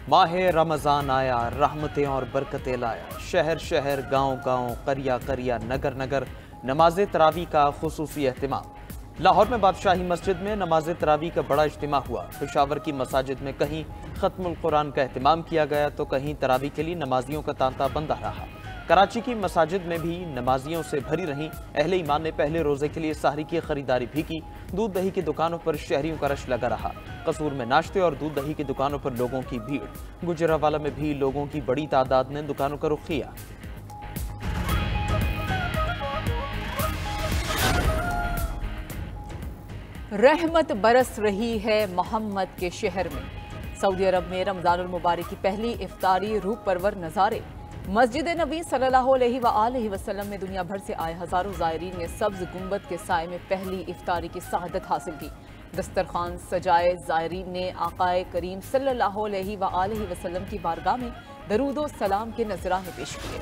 माह रमज़ान आया, रहमतें और बरकतें लाया। शहर शहर, गांव गांव, करिया करिया, नगर नगर नमाज तरावी का खुसूसी एहतिमाम। लाहौर में बादशाही मस्जिद में नमाज तरावी का बड़ा इज्तिमा हुआ। पेशावर की मसाजिद में कहीं खत्मुल कुरान का एहतिमाम किया गया तो कहीं तरावी के लिए नमाजियों का तांता बंधा रहा। कराची की मसाजिद में भी नमाजियों से भरी रहीं। अहले ईमान ने पहले रोजे के लिए सहरी की खरीदारी भी की। दूध दही की दुकानों पर शहरियों का रश लगा रहा। कसूर में नाश्ते और दूध दही की दुकानों पर लोगों की भीड़। गुजरावाला में भी लोगों की बड़ी तादाद ने दुकानों का रुख किया। रहमत बरस रही है मोहम्मद के शहर में। सऊदी अरब में रमजानुल मुबारक की पहली इफ्तारी रूह परवर नज़ारे। मस्जिद नबी सल्लल्लाहु अलैहि वसल्लम में दुनिया भर से आए हजारों ज़ायरीन ने सब्ज गुंबद के साए में पहली इफ्तारी की सआदत हासिल की। दस्तरखान सजाए ज़ायरीन ने आकाए करीम सल्लल्लाहु अलैहि वसल्लम की बारगाह में दरूद व सलाम के नजराने पेश किए।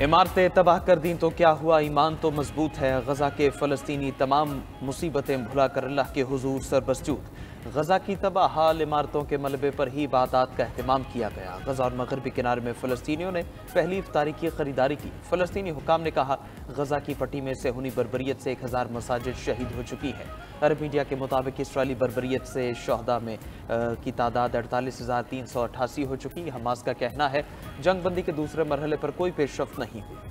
इमारतें तबाह कर दी तो क्या हुआ, ईमान तो मजबूत है। गजा के फलस्तीनी तमाम मुसीबतें भुलाकर अल्लाह के हुजूर सरबसजूद। गजा की तबाह हाल इमारतों के मलबे पर ही इबादत का एहतमाम किया गया। गजा और मगरबी किनारे में फलस्तीनियों ने पहली इफ्तारी की खरीदारी की। फलस्तीनी हुकाम ने कहा, गजा की पट्टी में सेहूनी बर्बरियत से 1000 मसाजिद शहीद हो चुकी है। अरब मीडिया के मुताबिक इसराइली बर्बरियत से शहदा में की तादाद 48,388 हो चुकी। हमास का कहना है जंगबंदी के दूसरे मरहले पर कोई पेशरफ्त नहीं हुई।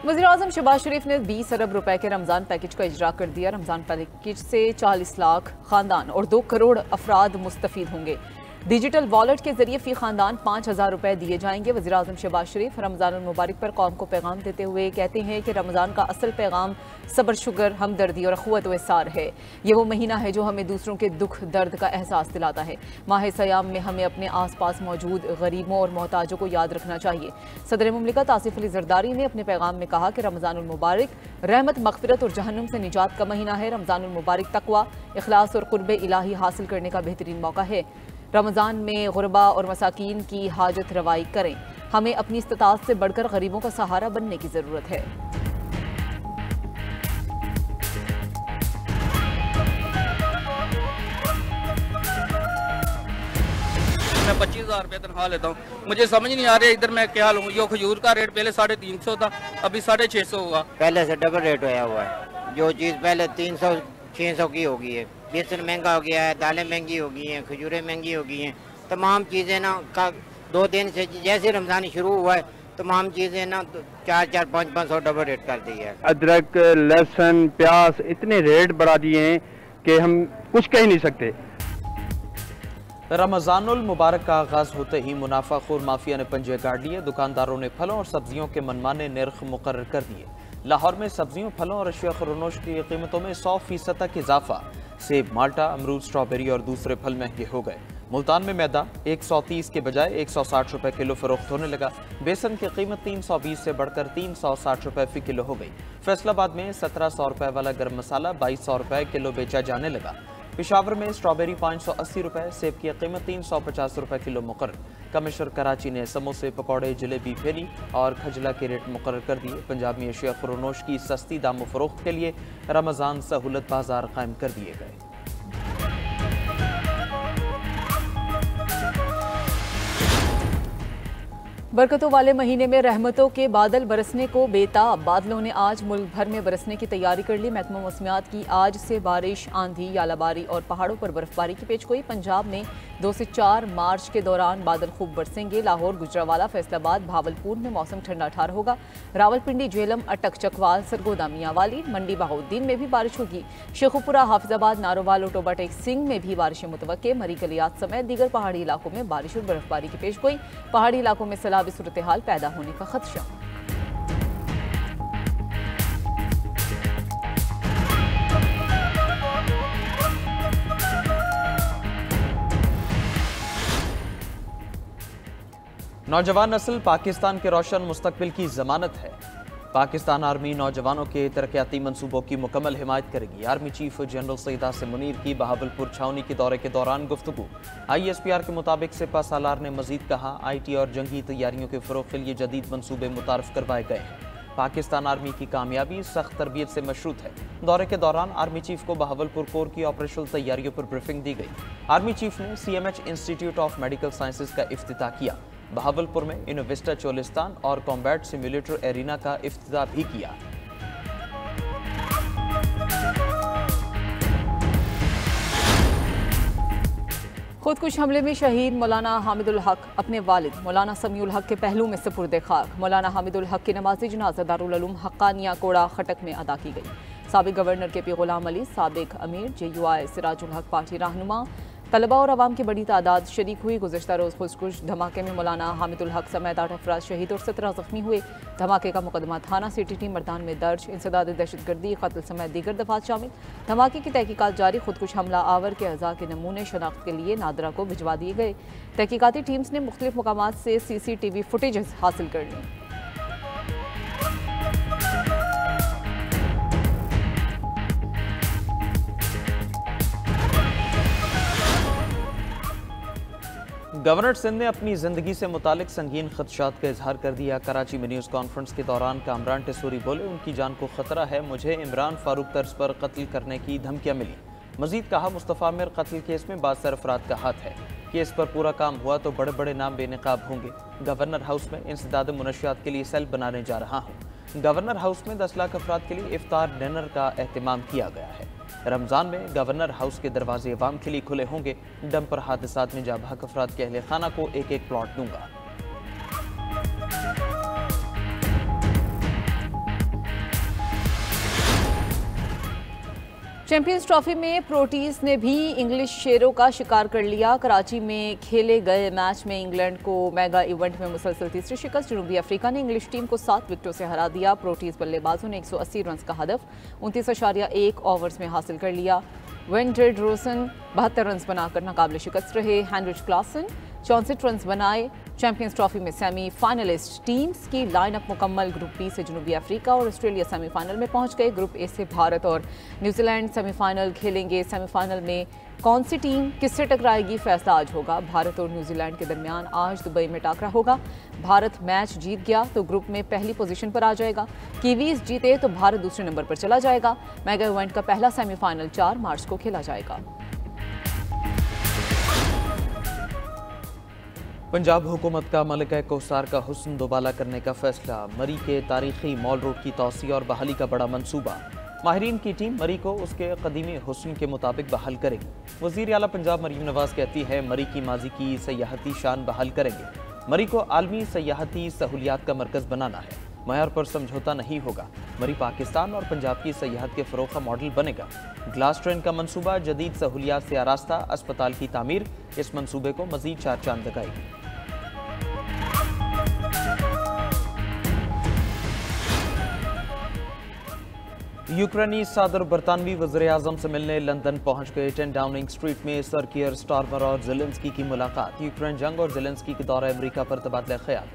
वज़ीर-ए-आज़म शहबाज शरीफ ने 20 अरब रुपए के रमज़ान पैकेज का इजरा कर दिया। रमज़ान पैकेज से 40 लाख खानदान और 2 करोड़ अफराद मुस्तफीद होंगे। डिजिटल वॉलेट के जरिए फी खानदान 5,000 रुपए दिए जाएंगे। वज़ीर-ए-आज़म शहबाज शरीफ रमज़ान मुबारक पर कौम को पैगाम देते हुए कहते हैं कि रमज़ान का असल पैगाम सब्र, शुगर, हमदर्दी और अख़ुवत व इसार है। ये वो महीना है जो हमें दूसरों के दुख दर्द का एहसास दिलाता है। माह सयाम में हमें अपने आस पास मौजूद गरीबों और मोहताजों को याद रखना चाहिए। सदर मुमलिकत आसिफ अली जरदारी ने अपने पैगाम में कहा कि रमज़ानुल मुबारक रहमत, मग़फ़िरत और जहन्नुम से निजात का महीना है। रमज़ानुल मुबारक तक़वा, इखलास और क़ुर्ब इलाही हासिल करने का बेहतरीन मौका है। रमज़ान में गुरबा और मसाकीन की हाजत रवाई करें। हमें अपनी इस्तिताअत से बढ़कर गरीबों का सहारा बनने की ज़रूरत है। मैं 25,000 रुपये तनख्वाह लेता हूँ। मुझे समझ नहीं आ रहा इधर मैं क्या लूँ। यो खजूर का रेट पहले 350 था, अभी 650 हुआ। पहले से डबल रेट होया हुआ है। जो चीज़ पहले 300-600 की हो गई है। बेसन महंगा हो गया है, दालें महंगी हो गई हैं, खजूरें महंगी हो गई हैं। तमाम चीज़ें ना का 2 दिन से जैसे रमज़ान शुरू हुआ है तमाम चीज़ें ना 400, 500 डबल रेट कर दी है। अदरक, लहसुन, प्याज इतने रेट बढ़ा दिए हैं कि हम कुछ कह ही नहीं सकते। रमज़ानुल मुबारक का आगाज होते ही मुनाफाखोर माफिया ने पंजे गाड़ लिए। दुकानदारों ने फलों और सब्जियों के मनमाने निर्ख मुकर्रर कर दिए। लाहौर में सब्जियों, फलों और अशिया खुर्नोश की कीमतों में 100% तक इजाफा। सेब, माल्टा, अमरूद, स्ट्रॉबेरी और दूसरे फल महंगे हो गए। मुल्तान में मैदा 130 के बजाय 160 रुपए किलो फरोख्त होने लगा। बेसन की कीमत 320 से बढ़कर 360 रुपए फी किलो हो गई। फैसलाबाद में 1700 रुपए वाला गर्म मसाला 2200 रुपए किलो बेचा जाने लगा। पेशावर में स्ट्रॉबेरी 580 रुपए, सेब की कीमत 350 रुपए किलो मुकर्रर। कमिश्नर कराची ने समोसे, पकौड़े, जलेबी, फेनी और खजला के रेट मुकर्रर कर दिए। पंजाब में अशिया खुर्नोश की सस्ती दामों फरोख्त के लिए रमज़ान सहूलत बाजार कायम कर दिए गए। बरकतों वाले महीने में रहमतों के बादल बरसने को बेताब। बादलों ने आज मुल्क भर में बरसने की तैयारी कर ली। महकमा मौसमियात की आज से बारिश, आंधी, यालाबारी और पहाड़ों पर बर्फबारी की पेशगोई। पंजाब में 2 से 4 मार्च के दौरान बादल खूब बरसेंगे। लाहौर, गुजरावाला, फैसलाबाद, भावलपुर में मौसम ठंडा ठार होगा। रावलपिंडी, झेलम, अटक, चकवाल, सरगोदा, मियांवाली, मंडी, बहाउद्दीन में भी बारिश होगी। शेखुपुरा, हाफिजाबाद, नारोवाल, ओटोबा, टेक सिंह में भी बारिशें मुतवक्के। मरी कलियात समेत दीगर पहाड़ी इलाकों में बारिश और बर्फबारी की पेशगोई। पहाड़ी इलाकों में सैलाबी सूरत हाल पैदा होने का खदशा। नौजवान नस्ल पाकिस्तान के रोशन मुस्तकबिल की जमानत है। पाकिस्तान आर्मी नौजवानों के तरक्याती मंसूबों की मुकम्मल हिमायत करेगी। Army chief general Saeed Asim Munir की बहावलपुर छावनी के दौरे के दौरान गुफ्तगू। ISPR के मुताबिक सिपा सालार ने मजीद कहा, IT और जंगी तैयारियों के फरोग के लिए जदीद मंसूबे मुतारफ करवाए गए हैं। पाकिस्तान आर्मी की कामयाबी सख्त तरबियत से मशरूत है। दौरे के दौरान आर्मी चीफ को बहावलपुर कोर की ऑपरेशनल तैयारियों पर ब्रीफिंग दी गई। आर्मी चीफ ने CMH institute of medical sciences का इफ्तिताह किया। बहावलपुर में इनोविस्टा चोलिस्तान और कॉम्बैट सिम्युलेटर एरिना का इफ्तिताह भी किया। खुदकुश हमले में शहीद मौलाना हामिदुल हक अपने वालिद मौलाना समीउल हक के पहलू में सुपुर्द खाक। मौलाना हामिदुल हक की नमाज़ी जनाज़ा दारुल उलूम हक्कानिया कोड़ा खटक में अदा की गई। साबिक गवर्नर KP गुलाम अली, साबिक अमीर JUI सिराजुल हक पार्टी रहनुमा, तलबा और अवाम की बड़ी तादाद शरीक हुई। गुज़श्ता रोज़ खुदकुश धमाके में मौलाना हामिदुल हक समेत 8 अफराद शहीद और 17 जख्मी हुए। धमाके का मुकदमा थाना CTT मर्दान में दर्ज। इंसदाद दहशतगर्दी, कत्ल समेत दीगर दफात शामिल। धमाके की तहकीकात जारी। खुदकुश हमला आवर के अज़ा के नमूने शनाख्त के लिए नादरा को भिजवा दिए गए। तहकीकाती टीम्स ने मुख्तलिफ मकामात से CCTV फुटेजेस हासिल कर ली। गवर्नर सिंध ने अपनी जिंदगी से मुतालिक संगीन खदशात का इजहार कर दिया। कराची में न्यूज़ कॉन्फ्रेंस के दौरान कामरान टेसूरी बोले, उनकी जान को खतरा है, मुझे इमरान फारूक तर्ज पर कत्ल करने की धमकियां मिली। मजीद कहा, मुस्तफ़ा आमिर कत्ल केस में बासर अफराद का हाथ है। केस पर पूरा काम हुआ तो बड़े बड़े नाम बेनकाब होंगे। गवर्नर हाउस में इंसदाद मुनशियात के लिए सेल बनाने जा रहा हूँ। गवर्नर हाउस में 10 लाख अफराद के लिए इफ्तार डिनर का एहतमाम किया गया है। रमज़ान में गवर्नर हाउस के दरवाजे अवाम के लिए खुले होंगे। डंपर हादसात में जाबाक अफराद के अहले खाना को एक एक प्लॉट दूंगा। चैंपियंस ट्रॉफी में प्रोटीज ने भी इंग्लिश शेरों का शिकार कर लिया। कराची में खेले गए मैच में इंग्लैंड को मेगा इवेंट में मुसलसल तीसरी शिकस्त। जनूबी अफ्रीका ने इंग्लिश टीम को 7 विकेटों से हरा दिया। प्रोटीज बल्लेबाजों ने 180 रन का हदफ 29.1 ओवर्स में हासिल कर लिया। वेंडेड रोसन 72 रन बनाकर नाकाबिल शिकस्त रहे। हेनरिच क्लासन 64 रन बनाए। चैंपियंस ट्रॉफी में सेमी फाइनलिस्ट टीम्स की लाइनअप मुकम्मल। ग्रुप बी से जनूबी अफ्रीका और ऑस्ट्रेलिया सेमीफाइनल में पहुंच गए। ग्रुप ए से भारत और न्यूजीलैंड सेमीफाइनल खेलेंगे। सेमीफाइनल में कौन सी टीम किससे टकराएगी, फैसला आज होगा। भारत और न्यूजीलैंड के दरमियान आज दुबई में टाकरा होगा। भारत मैच जीत गया तो ग्रुप में पहली पोजीशन पर आ जाएगा। कीवीज जीते तो भारत दूसरे नंबर पर चला जाएगा। मेगा इवेंट का पहला सेमीफाइनल 4 मार्च को खेला जाएगा। पंजाब हुकूमत का मलिका कोसार का हुस्न दोबाला करने का फैसला। मरी के तारीखी मॉल रोड की तौसी और बहाली का बड़ा मंसूबा। माहिरीन की टीम मरी को उसके कदीमी हुस्न के मुताबिक बहाल करेगी। वज़ीर आला पंजाब मरीम नवाज कहती है, मरी की माजी की सयाहती शान बहाल करेंगे। मरी को आलमी सयाहती सहूलियात का मरकज़ बनाना है। मयार पर समझौता नहीं होगा। मरी पाकिस्तान और पंजाब की सयाहत के फ़रोग़ का मॉडल बनेगा। ग्लास ट्रेन का मंसूबा जदीद सहूलियात से आरास्ता अस्पताल की तामीर इस मंसूबे को मज़ीद 4 चांद लगाएगी। यूक्रेनी सदर बरतानवी वज़ीर-ए-आज़म से मिलने लंदन पहुंच गए। 10 डाउनिंग स्ट्रीट में सर कियर स्टारमर और ज़ेलेंस्की की मुलाकात। यूक्रेन जंग और ज़ेलेंस्की के दौरे अमरीका पर तबादला ख्याल।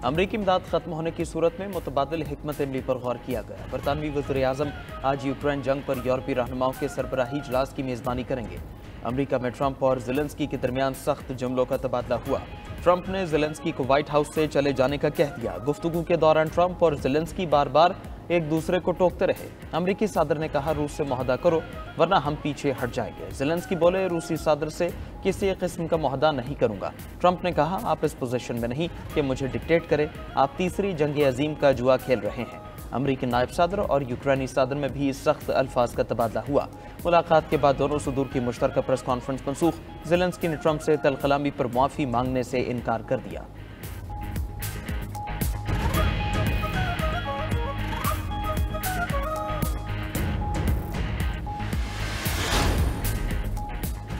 अमरीकी इमदाद खत्म होने की सूरत में मुतबादिल हिकमत अमली पर गौर किया गया। बरतानवी वज़ीर-ए-आज़म आज यूक्रेन जंग पर यूरोपीय रहनुमाओं के सरबराही इजलास की मेज़बानी करेंगे। अमरीका में ट्रंप और ज़ेलेंस्की के दरमियान सख्त जुमलों का तबादला हुआ। ट्रंप ने ज़ेलेंस्की को व्हाइट हाउस से चले जाने का कह दिया। गुफ्तगू के दौरान ट्रंप और ज़ेलेंस्की बार बार एक दूसरे को टोकते रहे। अमरीकी सदर ने कहा, रूस से मुआहदा करो वरना हम पीछे हट जाएंगे। ज़ेलेंस्की बोले, रूसी सदर से किसी किस्म का मुआहदा नहीं करूंगा। ट्रंप ने कहा, आप इस पोजीशन में नहीं कि मुझे डिक्टेट करें, आप तीसरी जंग अजीम का जुआ खेल रहे हैं। अमरीकी नायब सदर और यूक्रेनी सदर में भी सख्त अल्फाज का तबादला हुआ। मुलाकात के बाद दोनों सदूर की मुश्तरका प्रेस कॉन्फ्रेंस मनसूख। ज़ेलेंस्की ने ट्रंप से तलखलामी पर मुआफ़ी मांगने से इनकार कर दिया।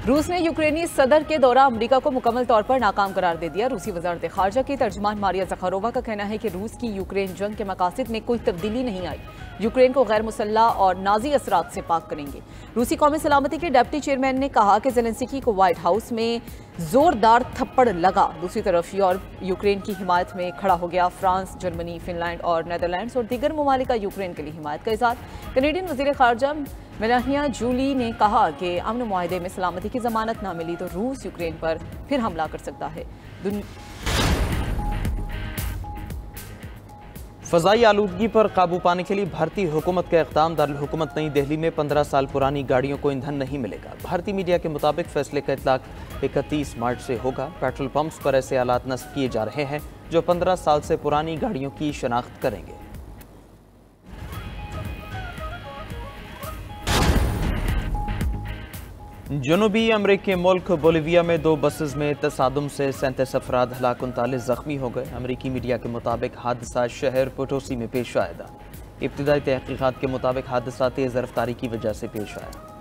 रूस ने यूक्रेनी सदर के दौरा अमेरिका को मुकम्मल तौर पर नाकाम करार दे दिया। रूसी वजारत खारजा की तर्जमान मारिया ज़खारोवा का कहना है कि रूस की यूक्रेन जंग के मकासद में कोई तब्दीली नहीं आई। यूक्रेन को गैर मुसल्लह और नाजी असरात से पाक करेंगे। रूसी कौमी सलामती के डिप्टी चेयरमैन ने कहा कि ज़ेलेंस्की को व्हाइट हाउस में जोरदार थप्पड़ लगा। दूसरी तरफ यूरोप यूक्रेन की हिमायत में खड़ा हो गया। फ्रांस, जर्मनी, फिनलैंड और नीदरलैंड्स और दीगर ममालिक का यूक्रेन के लिए हिमायत का इज़हार। कनेडियन वज़ीर ख़ारजा मेलानिया जूली ने कहा कि अमन मुआहदे में सलामती की जमानत ना मिली तो रूस यूक्रेन पर फिर हमला कर सकता है। फ़ज़ाई आलूदगी पर काबू पाने के लिए भारतीय हुकूमत का इक़दाम। दारुल हुकूमत नई दिल्ली में 15 साल पुरानी गाड़ियों को ईंधन नहीं मिलेगा। भारतीय मीडिया के मुताबिक फैसले का इतलाक 31 मार्च से होगा। पेट्रोल पंप्स पर ऐसे आलात नस्ब किए जा रहे हैं जो 15 साल से पुरानी गाड़ियों की शनाख्त करेंगे। जनूबी अमरीकी मुल्क बोलिविया में 2 बसेस में तसादुम से 37 अफराद हलाक, 39 जख्मी हो गए। अमरीकी मीडिया के मुताबिक हादसा शहर पोटोसी में पेश आया था। इब्तिदाई तहकीकात के मुताबिक हादसा तेज़ रफ्तारी की वजह से पेश आया।